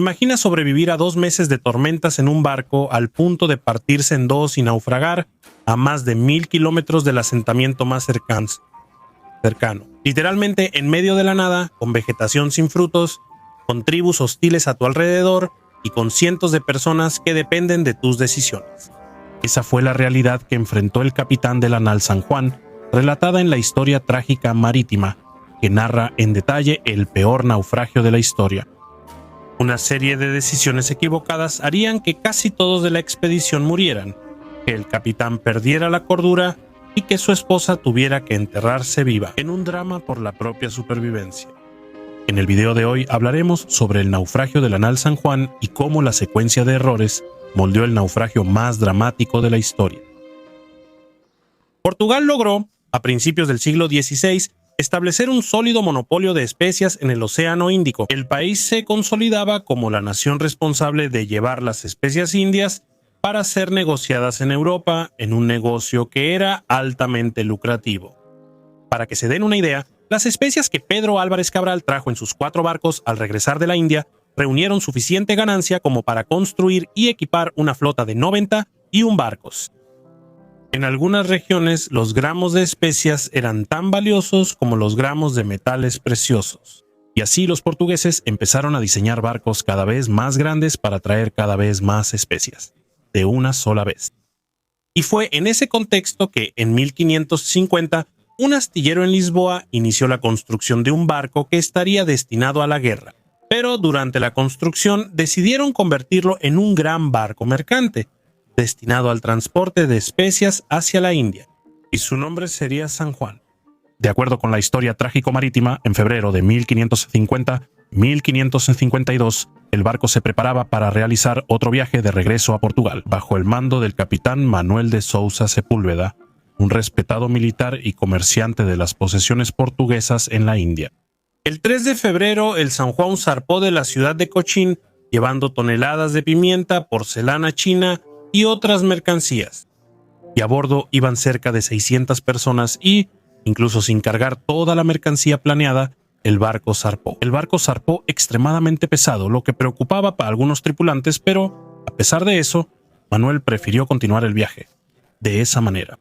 Imagina sobrevivir a 2 meses de tormentas en un barco al punto de partirse en dos y naufragar a más de 1000 kilómetros del asentamiento más cercano. Literalmente en medio de la nada, con vegetación sin frutos, con tribus hostiles a tu alrededor y con cientos de personas que dependen de tus decisiones. Esa fue la realidad que enfrentó el capitán de la nao San Juan, relatada en la historia trágica marítima, que narra en detalle el peor naufragio de la historia. Una serie de decisiones equivocadas harían que casi todos de la expedición murieran, que el capitán perdiera la cordura y que su esposa tuviera que enterrarse viva, en un drama por la propia supervivencia. En el video de hoy hablaremos sobre el naufragio de la nao San Juan y cómo la secuencia de errores moldeó el naufragio más dramático de la historia. Portugal logró, a principios del siglo XVI, establecer un sólido monopolio de especias en el Océano Índico. El país se consolidaba como la nación responsable de llevar las especias indias para ser negociadas en Europa en un negocio que era altamente lucrativo. Para que se den una idea, las especias que Pedro Álvarez Cabral trajo en sus 4 barcos al regresar de la India reunieron suficiente ganancia como para construir y equipar una flota de 91 barcos. En algunas regiones, los gramos de especias eran tan valiosos como los gramos de metales preciosos. Y así los portugueses empezaron a diseñar barcos cada vez más grandes para traer cada vez más especias, de una sola vez. Y fue en ese contexto que, en 1550, un astillero en Lisboa inició la construcción de un barco que estaría destinado a la guerra. Pero durante la construcción decidieron convertirlo en un gran barco mercante, destinado al transporte de especias hacia la India, y su nombre sería San Juan. De acuerdo con la historia trágico-marítima, en febrero de 1552, el barco se preparaba para realizar otro viaje de regreso a Portugal, bajo el mando del capitán Manuel de Sousa Sepúlveda, un respetado militar y comerciante de las posesiones portuguesas en la India. El 3 de febrero, el San Juan zarpó de la ciudad de Cochín, llevando toneladas de pimienta, porcelana china y otras mercancías. Y a bordo iban cerca de 600 personas y, incluso sin cargar toda la mercancía planeada, el barco zarpó. El barco zarpó extremadamente pesado, lo que preocupaba a algunos tripulantes, pero, a pesar de eso, Manuel prefirió continuar el viaje. De esa manera.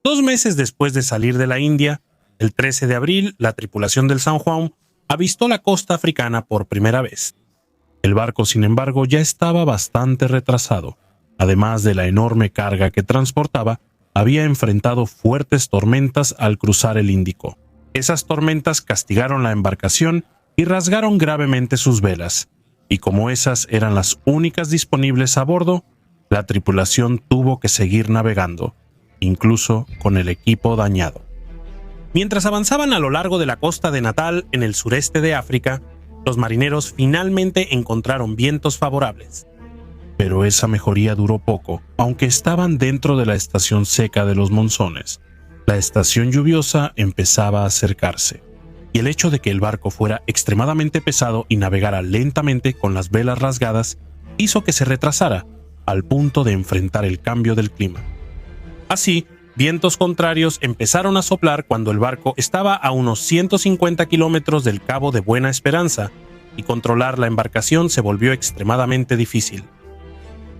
2 meses después de salir de la India, el 13 de abril, la tripulación del San Juan avistó la costa africana por primera vez. El barco, sin embargo, ya estaba bastante retrasado. Además de la enorme carga que transportaba, había enfrentado fuertes tormentas al cruzar el Índico. Esas tormentas castigaron la embarcación y rasgaron gravemente sus velas, y como esas eran las únicas disponibles a bordo, la tripulación tuvo que seguir navegando, incluso con el equipo dañado. Mientras avanzaban a lo largo de la costa de Natal, en el sureste de África, los marineros finalmente encontraron vientos favorables. Pero esa mejoría duró poco, aunque estaban dentro de la estación seca de los monzones. La estación lluviosa empezaba a acercarse, y el hecho de que el barco fuera extremadamente pesado y navegara lentamente con las velas rasgadas hizo que se retrasara, al punto de enfrentar el cambio del clima. Así, vientos contrarios empezaron a soplar cuando el barco estaba a unos 150 kilómetros del Cabo de Buena Esperanza, y controlar la embarcación se volvió extremadamente difícil.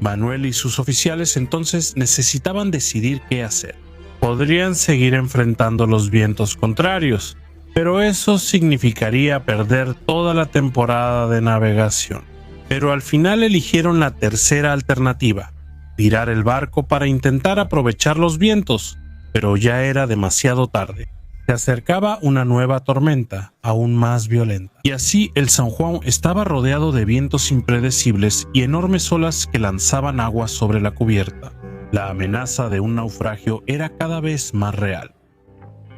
Manuel y sus oficiales entonces necesitaban decidir qué hacer. Podrían seguir enfrentando los vientos contrarios, pero eso significaría perder toda la temporada de navegación. Pero al final eligieron la tercera alternativa, virar el barco para intentar aprovechar los vientos, pero ya era demasiado tarde. Se acercaba una nueva tormenta, aún más violenta. Y así el San Juan estaba rodeado de vientos impredecibles y enormes olas que lanzaban agua sobre la cubierta. La amenaza de un naufragio era cada vez más real.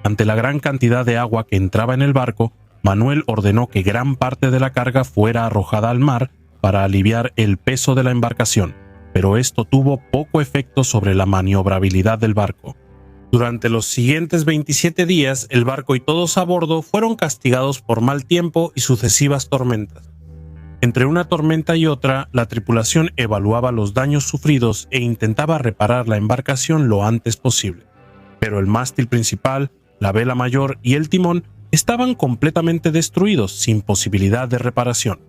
Ante la gran cantidad de agua que entraba en el barco, Manuel ordenó que gran parte de la carga fuera arrojada al mar para aliviar el peso de la embarcación, pero esto tuvo poco efecto sobre la maniobrabilidad del barco. Durante los siguientes 27 días, el barco y todos a bordo fueron castigados por mal tiempo y sucesivas tormentas. Entre una tormenta y otra, la tripulación evaluaba los daños sufridos e intentaba reparar la embarcación lo antes posible. Pero el mástil principal, la vela mayor y el timón estaban completamente destruidos, sin posibilidad de reparación.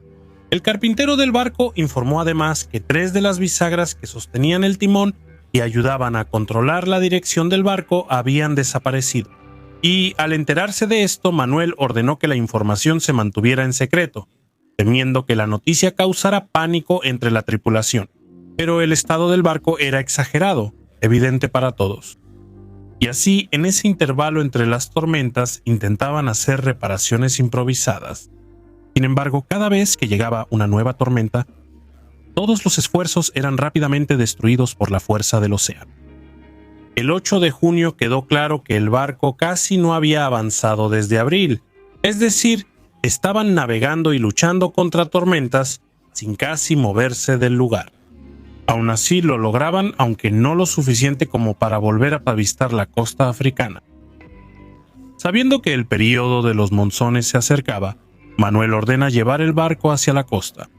El carpintero del barco informó además que 3 de las bisagras que sostenían el timón y ayudaban a controlar la dirección del barco habían desaparecido. Y al enterarse de esto, Manuel ordenó que la información se mantuviera en secreto, temiendo que la noticia causara pánico entre la tripulación. Pero el estado del barco era exagerado, evidente para todos. Y así, en ese intervalo entre las tormentas, intentaban hacer reparaciones improvisadas. Sin embargo, cada vez que llegaba una nueva tormenta, todos los esfuerzos eran rápidamente destruidos por la fuerza del océano. El 8 de junio quedó claro que el barco casi no había avanzado desde abril, es decir, estaban navegando y luchando contra tormentas sin casi moverse del lugar. Aún así lo lograban, aunque no lo suficiente como para volver a avistar la costa africana. Sabiendo que el período de los monzones se acercaba, Manuel ordena llevar el barco hacia la costa.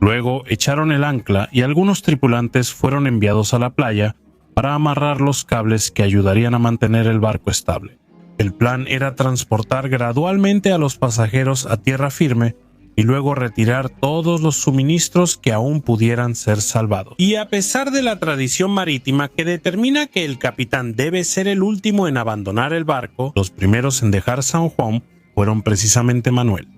Luego echaron el ancla y algunos tripulantes fueron enviados a la playa para amarrar los cables que ayudarían a mantener el barco estable. El plan era transportar gradualmente a los pasajeros a tierra firme y luego retirar todos los suministros que aún pudieran ser salvados. Y a pesar de la tradición marítima que determina que el capitán debe ser el último en abandonar el barco, los primeros en dejar San Juan fueron precisamente Manuel,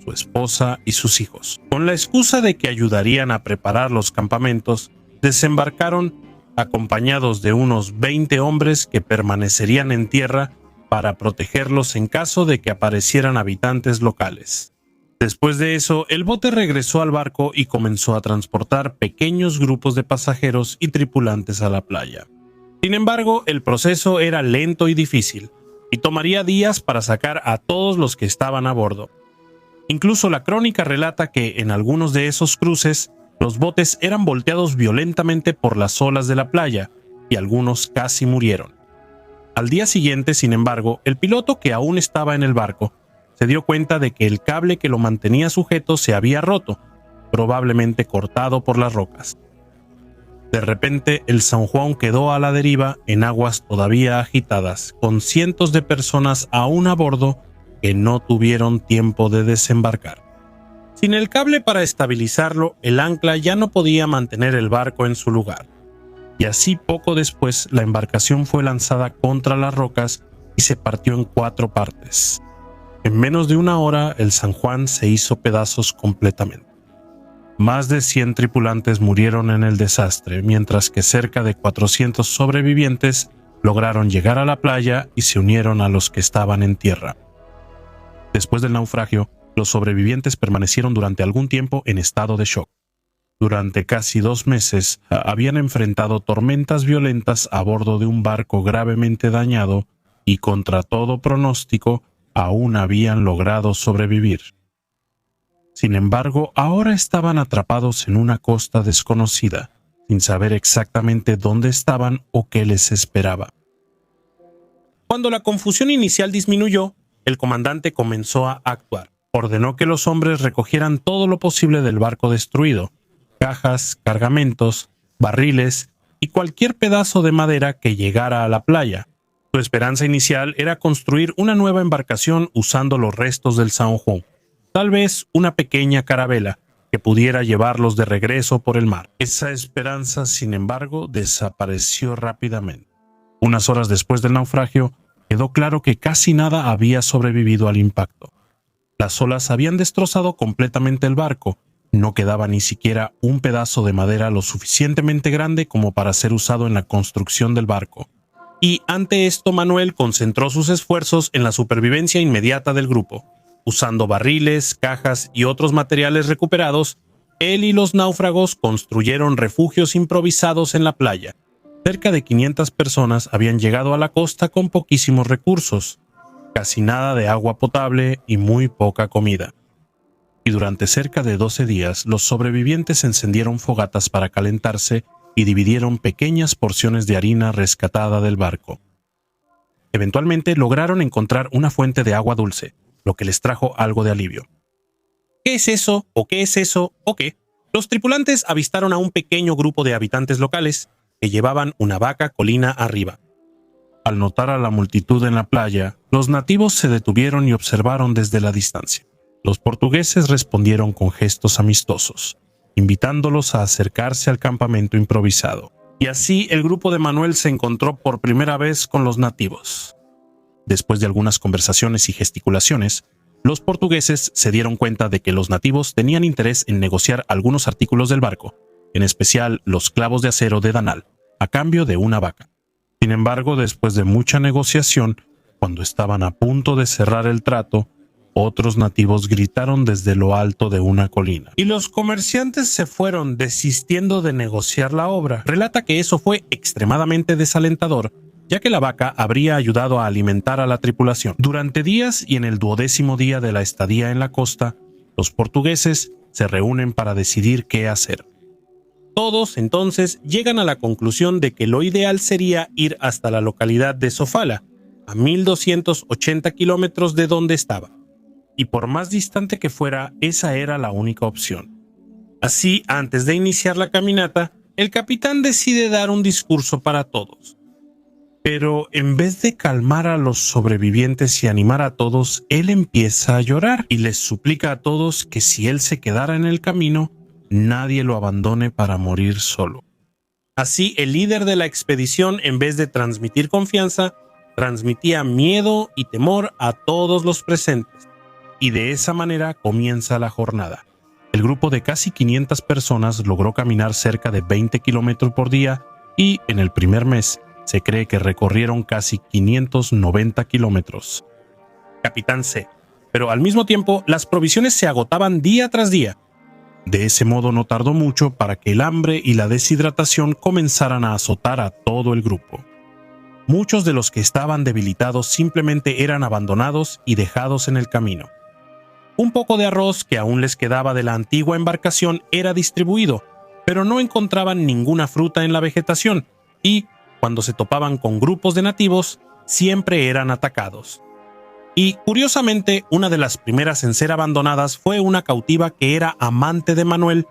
su esposa y sus hijos. Con la excusa de que ayudarían a preparar los campamentos, desembarcaron acompañados de unos 20 hombres que permanecerían en tierra para protegerlos en caso de que aparecieran habitantes locales. Después de eso, el bote regresó al barco y comenzó a transportar pequeños grupos de pasajeros y tripulantes a la playa. Sin embargo, el proceso era lento y difícil, y tomaría días para sacar a todos los que estaban a bordo. Incluso la crónica relata que en algunos de esos cruces, los botes eran volteados violentamente por las olas de la playa, y algunos casi murieron. Al día siguiente, sin embargo, el piloto que aún estaba en el barco se dio cuenta de que el cable que lo mantenía sujeto se había roto, probablemente cortado por las rocas. De repente, el San Juan quedó a la deriva en aguas todavía agitadas, con cientos de personas aún a bordo que no tuvieron tiempo de desembarcar. Sin el cable para estabilizarlo, el ancla ya no podía mantener el barco en su lugar. Y así poco después, la embarcación fue lanzada contra las rocas y se partió en 4 partes. En menos de una hora, el San Juan se hizo pedazos completamente. Más de 100 tripulantes murieron en el desastre, mientras que cerca de 400 sobrevivientes lograron llegar a la playa y se unieron a los que estaban en tierra. Después del naufragio, los sobrevivientes permanecieron durante algún tiempo en estado de shock. Durante casi 2 meses, habían enfrentado tormentas violentas a bordo de un barco gravemente dañado y, contra todo pronóstico, aún habían logrado sobrevivir. Sin embargo, ahora estaban atrapados en una costa desconocida, sin saber exactamente dónde estaban o qué les esperaba. Cuando la confusión inicial disminuyó, el comandante comenzó a actuar. Ordenó que los hombres recogieran todo lo posible del barco destruido: cajas, cargamentos, barriles y cualquier pedazo de madera que llegara a la playa. Su esperanza inicial era construir una nueva embarcación usando los restos del San Juan, tal vez una pequeña carabela que pudiera llevarlos de regreso por el mar. Esa esperanza, sin embargo, desapareció rápidamente. Unas horas después del naufragio, quedó claro que casi nada había sobrevivido al impacto. Las olas habían destrozado completamente el barco. No quedaba ni siquiera un pedazo de madera lo suficientemente grande como para ser usado en la construcción del barco. Y ante esto, Manuel concentró sus esfuerzos en la supervivencia inmediata del grupo. Usando barriles, cajas y otros materiales recuperados, él y los náufragos construyeron refugios improvisados en la playa. Cerca de 500 personas habían llegado a la costa con poquísimos recursos, casi nada de agua potable y muy poca comida. Y durante cerca de 12 días, los sobrevivientes encendieron fogatas para calentarse y dividieron pequeñas porciones de harina rescatada del barco. Eventualmente lograron encontrar una fuente de agua dulce, lo que les trajo algo de alivio. ¿Qué es eso? ¿O qué es eso? ¿O qué? Los tripulantes avistaron a un pequeño grupo de habitantes locales que llevaban una vaca colina arriba. Al notar a la multitud en la playa, los nativos se detuvieron y observaron desde la distancia. Los portugueses respondieron con gestos amistosos, invitándolos a acercarse al campamento improvisado. Y así el grupo de Manuel se encontró por primera vez con los nativos. Después de algunas conversaciones y gesticulaciones, los portugueses se dieron cuenta de que los nativos tenían interés en negociar algunos artículos del barco, en especial los clavos de acero de Danal, a cambio de una vaca. Sin embargo, después de mucha negociación, cuando estaban a punto de cerrar el trato, otros nativos gritaron desde lo alto de una colina. Y los comerciantes se fueron desistiendo de negociar la obra. Relata que eso fue extremadamente desalentador, ya que la vaca habría ayudado a alimentar a la tripulación. Durante días y en el 12º día de la estadía en la costa, los portugueses se reúnen para decidir qué hacer. Todos entonces llegan a la conclusión de que lo ideal sería ir hasta la localidad de Sofala, a 1280 kilómetros de donde estaba. Y por más distante que fuera, esa era la única opción. Así, antes de iniciar la caminata, el capitán decide dar un discurso para todos. Pero en vez de calmar a los sobrevivientes y animar a todos, él empieza a llorar y les suplica a todos que si él se quedara en el camino, nadie lo abandone para morir solo. Así, el líder de la expedición, en vez de transmitir confianza, transmitía miedo y temor a todos los presentes. Y de esa manera comienza la jornada. El grupo de casi 500 personas logró caminar cerca de 20 kilómetros por día y, en el primer mes, se cree que recorrieron casi 590 kilómetros. Capitán C. Pero al mismo tiempo, las provisiones se agotaban día tras día. De ese modo no tardó mucho para que el hambre y la deshidratación comenzaran a azotar a todo el grupo. Muchos de los que estaban debilitados simplemente eran abandonados y dejados en el camino. Un poco de arroz que aún les quedaba de la antigua embarcación era distribuido, pero no encontraban ninguna fruta en la vegetación y, cuando se topaban con grupos de nativos, siempre eran atacados. Y, curiosamente, una de las primeras en ser abandonadas fue una cautiva que era amante de Manuel,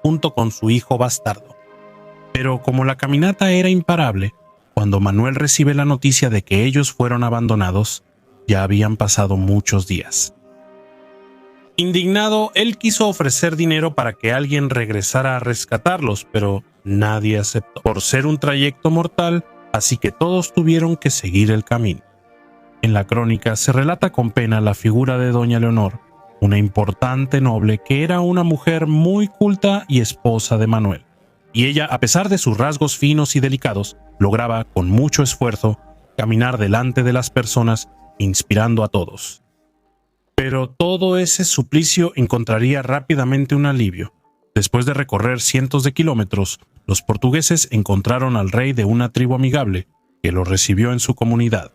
junto con su hijo bastardo. Pero como la caminata era imparable, cuando Manuel recibe la noticia de que ellos fueron abandonados, ya habían pasado muchos días. Indignado, él quiso ofrecer dinero para que alguien regresara a rescatarlos, pero nadie aceptó, por ser un trayecto mortal, así que todos tuvieron que seguir el camino. En la crónica se relata con pena la figura de doña Leonor, una importante noble que era una mujer muy culta y esposa de Manuel. Y ella, a pesar de sus rasgos finos y delicados, lograba, con mucho esfuerzo, caminar delante de las personas, inspirando a todos. Pero todo ese suplicio encontraría rápidamente un alivio. Después de recorrer cientos de kilómetros, los portugueses encontraron al rey de una tribu amigable, que lo recibió en su comunidad.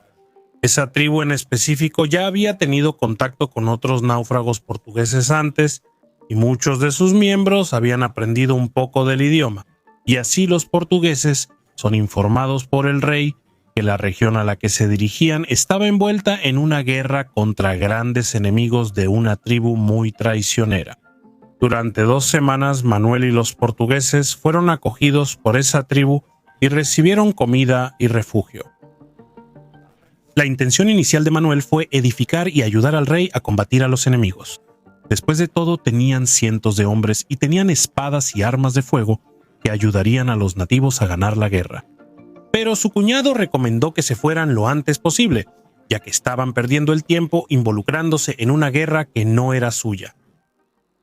Esa tribu en específico ya había tenido contacto con otros náufragos portugueses antes, y muchos de sus miembros habían aprendido un poco del idioma, y así los portugueses son informados por el rey que la región a la que se dirigían estaba envuelta en una guerra contra grandes enemigos de una tribu muy traicionera. Durante 2 semanas, Manuel y los portugueses fueron acogidos por esa tribu y recibieron comida y refugio. La intención inicial de Manuel fue edificar y ayudar al rey a combatir a los enemigos. Después de todo, tenían cientos de hombres y tenían espadas y armas de fuego que ayudarían a los nativos a ganar la guerra. Pero su cuñado recomendó que se fueran lo antes posible, ya que estaban perdiendo el tiempo involucrándose en una guerra que no era suya.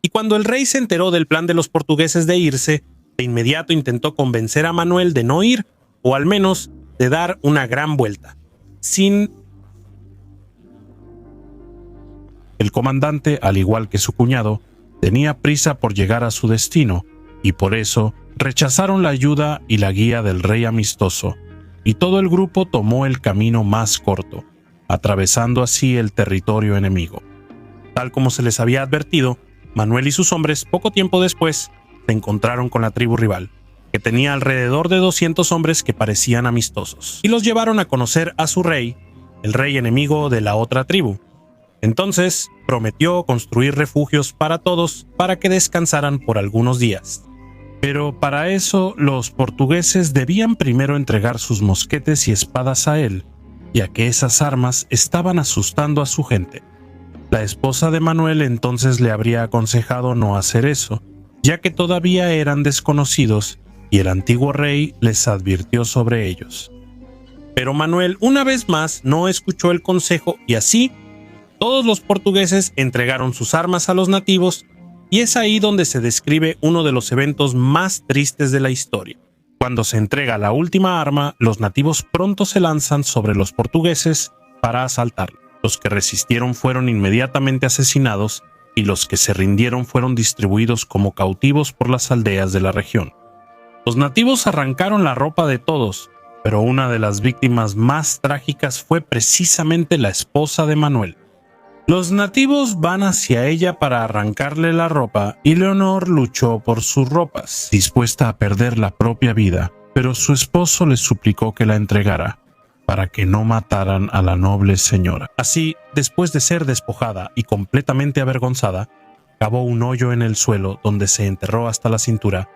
Y cuando el rey se enteró del plan de los portugueses de irse, de inmediato intentó convencer a Manuel de no ir, o al menos de dar una gran vuelta. El comandante, al igual que su cuñado, tenía prisa por llegar a su destino, y por eso rechazaron la ayuda y la guía del rey amistoso, y todo el grupo tomó el camino más corto, atravesando así el territorio enemigo. Tal como se les había advertido, Manuel y sus hombres poco tiempo después se encontraron con la tribu rival, que tenía alrededor de 200 hombres que parecían amistosos, y los llevaron a conocer a su rey, el rey enemigo de la otra tribu. Entonces prometió construir refugios para todos para que descansaran por algunos días. Pero para eso los portugueses debían primero entregar sus mosquetes y espadas a él, ya que esas armas estaban asustando a su gente. La esposa de Manuel entonces le habría aconsejado no hacer eso, ya que todavía eran desconocidos y el antiguo rey les advirtió sobre ellos. Pero Manuel una vez más no escuchó el consejo y así todos los portugueses entregaron sus armas a los nativos, y es ahí donde se describe uno de los eventos más tristes de la historia. Cuando se entrega la última arma, los nativos pronto se lanzan sobre los portugueses para asaltarlos. Los que resistieron fueron inmediatamente asesinados y los que se rindieron fueron distribuidos como cautivos por las aldeas de la región. Los nativos arrancaron la ropa de todos, pero una de las víctimas más trágicas fue precisamente la esposa de Manuel. Los nativos van hacia ella para arrancarle la ropa y Leonor luchó por sus ropas, dispuesta a perder la propia vida, pero su esposo le suplicó que la entregara para que no mataran a la noble señora. Así, después de ser despojada y completamente avergonzada, cavó un hoyo en el suelo donde se enterró hasta la cintura,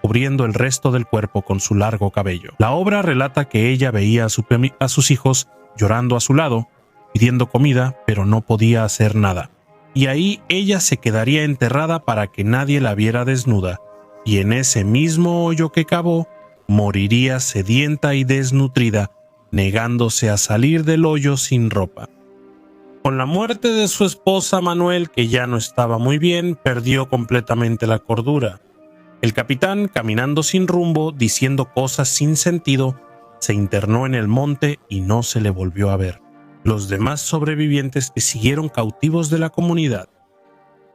cubriendo el resto del cuerpo con su largo cabello. La obra relata que ella veía a sus hijos llorando a su lado, pidiendo comida, pero no podía hacer nada. Y ahí ella se quedaría enterrada para que nadie la viera desnuda, y en ese mismo hoyo que cavó, moriría sedienta y desnutrida, negándose a salir del hoyo sin ropa. Con la muerte de su esposa Manuel, que ya no estaba muy bien, perdió completamente la cordura. El capitán, caminando sin rumbo, diciendo cosas sin sentido, se internó en el monte y no se le volvió a ver. Los demás sobrevivientes que siguieron cautivos de la comunidad.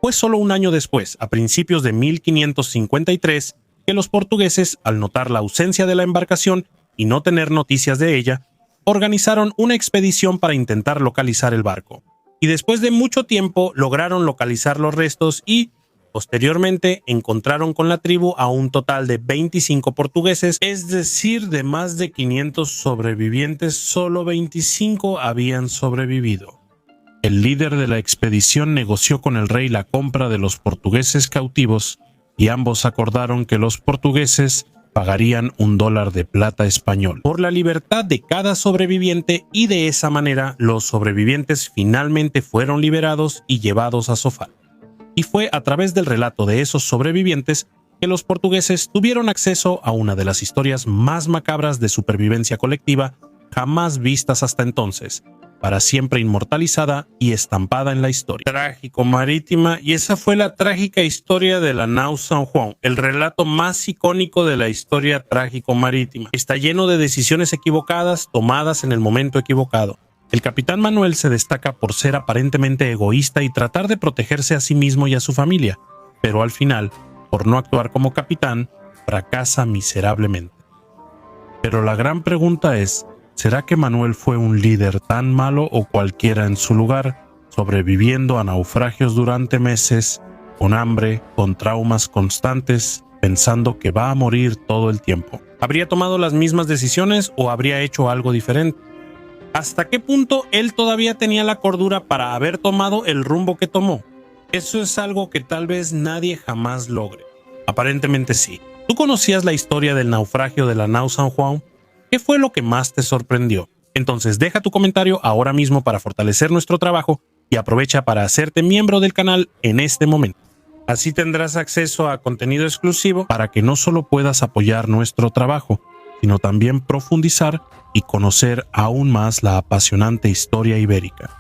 Fue solo un año después, a principios de 1553, que los portugueses, al notar la ausencia de la embarcación y no tener noticias de ella, organizaron una expedición para intentar localizar el barco. Y después de mucho tiempo lograron localizar los restos y, posteriormente, encontraron con la tribu a un total de 25 portugueses, es decir, de más de 500 sobrevivientes, solo 25 habían sobrevivido. El líder de la expedición negoció con el rey la compra de los portugueses cautivos y ambos acordaron que los portugueses pagarían $1 de plata español por la libertad de cada sobreviviente, y de esa manera los sobrevivientes finalmente fueron liberados y llevados a Sofala. Y fue a través del relato de esos sobrevivientes que los portugueses tuvieron acceso a una de las historias más macabras de supervivencia colectiva jamás vistas hasta entonces, para siempre inmortalizada y estampada en la historia. Trágico Marítima, y esa fue la trágica historia de la Nau San Juan, el relato más icónico de la historia trágico marítima. Está lleno de decisiones equivocadas tomadas en el momento equivocado. El capitán Manuel se destaca por ser aparentemente egoísta y tratar de protegerse a sí mismo y a su familia, pero al final, por no actuar como capitán, fracasa miserablemente. Pero la gran pregunta es, ¿será que Manuel fue un líder tan malo o cualquiera en su lugar, sobreviviendo a naufragios durante meses, con hambre, con traumas constantes, pensando que va a morir todo el tiempo? ¿Habría tomado las mismas decisiones o habría hecho algo diferente? ¿Hasta qué punto él todavía tenía la cordura para haber tomado el rumbo que tomó? Eso es algo que tal vez nadie jamás logre. Aparentemente sí. ¿Tú conocías la historia del naufragio de la Nau San Juan? ¿Qué fue lo que más te sorprendió? Entonces deja tu comentario ahora mismo para fortalecer nuestro trabajo y aprovecha para hacerte miembro del canal en este momento. Así tendrás acceso a contenido exclusivo para que no solo puedas apoyar nuestro trabajo, sino también profundizar y conocer aún más la apasionante historia ibérica.